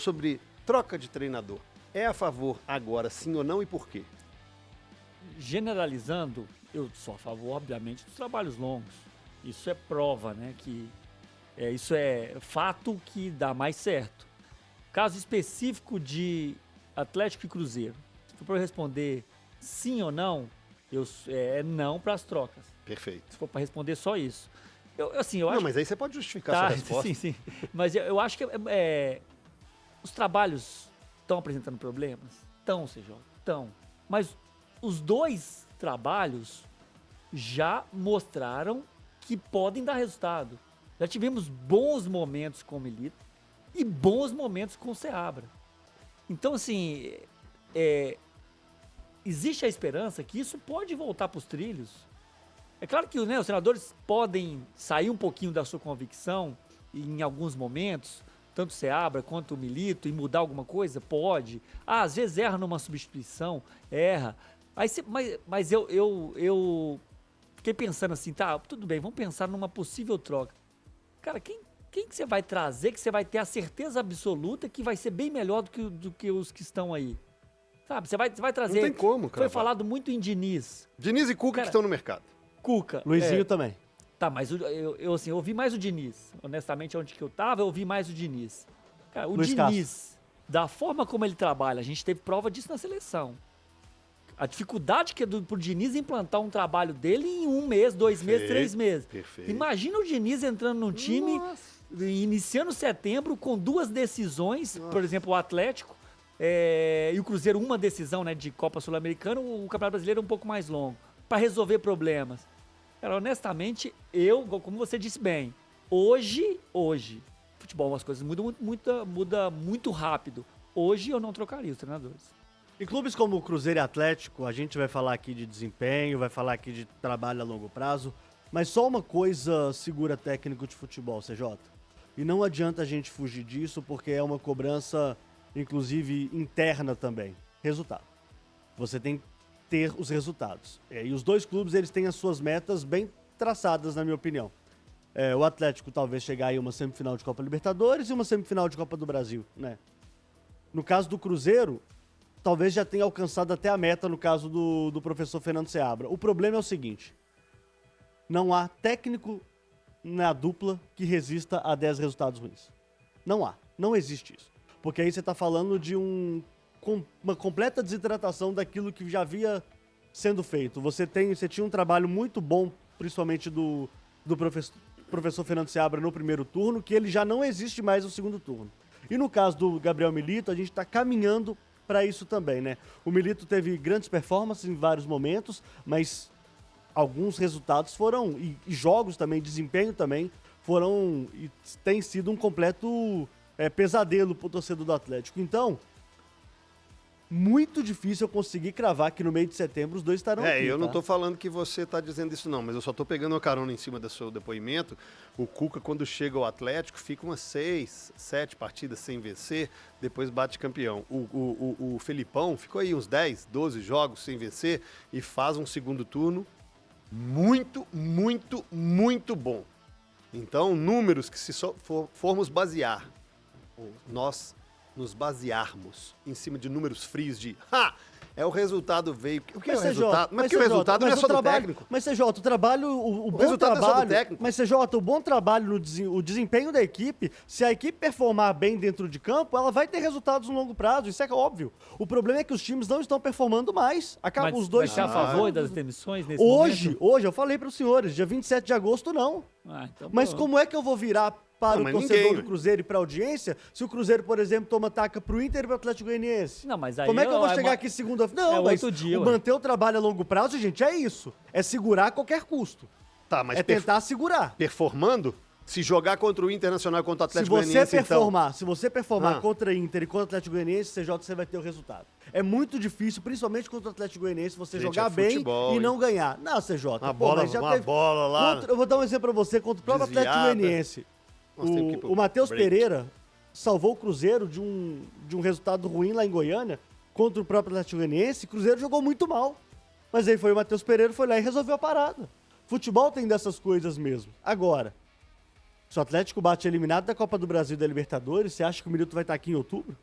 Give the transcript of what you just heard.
sobre troca de treinador. É a favor agora, sim ou não, e por quê? Generalizando, eu sou a favor, obviamente, dos trabalhos longos. Isso é prova, né? Isso é fato que dá mais certo. Caso específico de Atlético e Cruzeiro. Se for para eu responder sim ou não, é não para as trocas. Perfeito. Se for para responder só isso. Eu Não, acho mas aí você pode justificar tá, sua resposta. sim. Mas eu acho que os trabalhos estão apresentando problemas? Estão, CJ, estão. Mas os dois trabalhos já mostraram que podem dar resultado. Já tivemos bons momentos com o Milito e bons momentos com o Seabra. Então, assim, existe a esperança que isso pode voltar para os trilhos. É claro que, né, os senadores podem sair um pouquinho da sua convicção em alguns momentos, tanto o Seabra quanto o Milito, e mudar alguma coisa? Pode. Às vezes erra numa substituição, erra. Mas eu fiquei pensando assim, tá, tudo bem, vamos pensar numa possível troca. Cara, quem que você vai trazer que você vai ter a certeza absoluta que vai ser bem melhor do que os que estão aí? Sabe, você vai trazer... Não tem como, cara. Foi falado muito em Diniz. Diniz e Cuca, Cara, que estão no mercado. Cuca. Luizinho também. Tá, mas eu ouvi mais o Diniz. Honestamente, onde que eu tava, eu ouvi mais o Diniz. Cara, o Luiz Diniz, da forma como ele trabalha, a gente teve prova disso na seleção. A dificuldade que é pro Diniz implantar um trabalho dele em 1 mês, 2 meses, 3 meses. Perfeito. Imagina o Diniz entrando num time, iniciando setembro, com 2 decisões, por exemplo, o Atlético e o Cruzeiro, uma decisão, né, de Copa Sul-Americana, o Campeonato Brasileiro é um pouco mais longo, para resolver problemas. Cara, honestamente, como você disse bem, hoje, futebol, as coisas mudam muito rápido. Hoje eu não trocaria os treinadores. Em clubes como o Cruzeiro e Atlético, a gente vai falar aqui de desempenho, vai falar aqui de trabalho a longo prazo, mas só uma coisa segura técnico de futebol, CJ. E não adianta a gente fugir disso, porque é uma cobrança, inclusive, interna também. Resultado. Você tem que ter os resultados. E os dois clubes, eles têm as suas metas bem traçadas, na minha opinião. O Atlético talvez chegar aí uma semifinal de Copa Libertadores e uma semifinal de Copa do Brasil, né? No caso do Cruzeiro, talvez já tenha alcançado até a meta no caso do professor Fernando Seabra. O problema é o seguinte: não há técnico na dupla que resista a 10 resultados ruins. Não há. Não existe isso. Porque aí você está falando de uma completa desidratação daquilo que já havia sendo feito. Você tinha um trabalho muito bom, principalmente do professor Fernando Seabra no primeiro turno, que ele já não existe mais no segundo turno. E no caso do Gabriel Milito, a gente está caminhando para isso também, né? O Milito teve grandes performances em vários momentos, mas alguns resultados foram, e jogos também, desempenho também, foram, e tem sido um completo pesadelo pro torcedor do Atlético. Então, muito difícil eu conseguir cravar que no meio de setembro os dois estarão aqui. Eu não tô falando que você tá dizendo isso não, mas eu só tô pegando uma carona em cima do seu depoimento. O Cuca, quando chega ao Atlético, fica umas 6, 7 partidas sem vencer, depois bate campeão. O Felipão ficou aí uns 10, 12 jogos sem vencer e faz um segundo turno muito, muito, muito bom. Então, números que se formos basear, nós nos basearmos em cima de números frios de o resultado veio. O que é o resultado? Mas que o resultado não é só do técnico. Mas, CJ, o trabalho, o bom resultado trabalho... é só do técnico. Mas, CJ, o bom trabalho, o desempenho da equipe, se a equipe performar bem dentro de campo, ela vai ter resultados no longo prazo, isso é óbvio. O problema é que os times não estão performando mais. Acaba os dois... Mas você é a favor das demissões nesse Hoje, momento? eu falei para os senhores, dia 27 de agosto, não. Então, Mas como é que eu vou virar para o torcedor do ninguém. Cruzeiro e para a audiência, se o Cruzeiro, por exemplo, toma taca pro Inter e pro Atlético Goianiense? Não, mas aí como é que eu vou chegar aqui segunda? Não, mas outro dia, manter o trabalho a longo prazo, gente, é isso. É segurar a qualquer custo. Tá, mas tentar segurar. performando, se jogar contra o Internacional e contra o Atlético Se você performar contra o Inter e contra o Atlético Goianiense, você vai ter o resultado. É muito difícil, principalmente contra o Atlético Goianiense, você jogar bem futebol, e não ganhar. Não, CJ. Uma bola lá. Eu vou dar um exemplo pra você contra o próprio Desviada. Atlético Goianiense. O Matheus break. Pereira salvou o Cruzeiro de um resultado ruim lá em Goiânia contra o próprio Atlético Goianiense. O Cruzeiro jogou muito mal. Mas aí o Matheus Pereira foi lá e resolveu a parada. Futebol tem dessas coisas mesmo. Agora, Se o Atlético bate eliminado da Copa do Brasil e da Libertadores, você acha que o Milito vai estar aqui em outubro?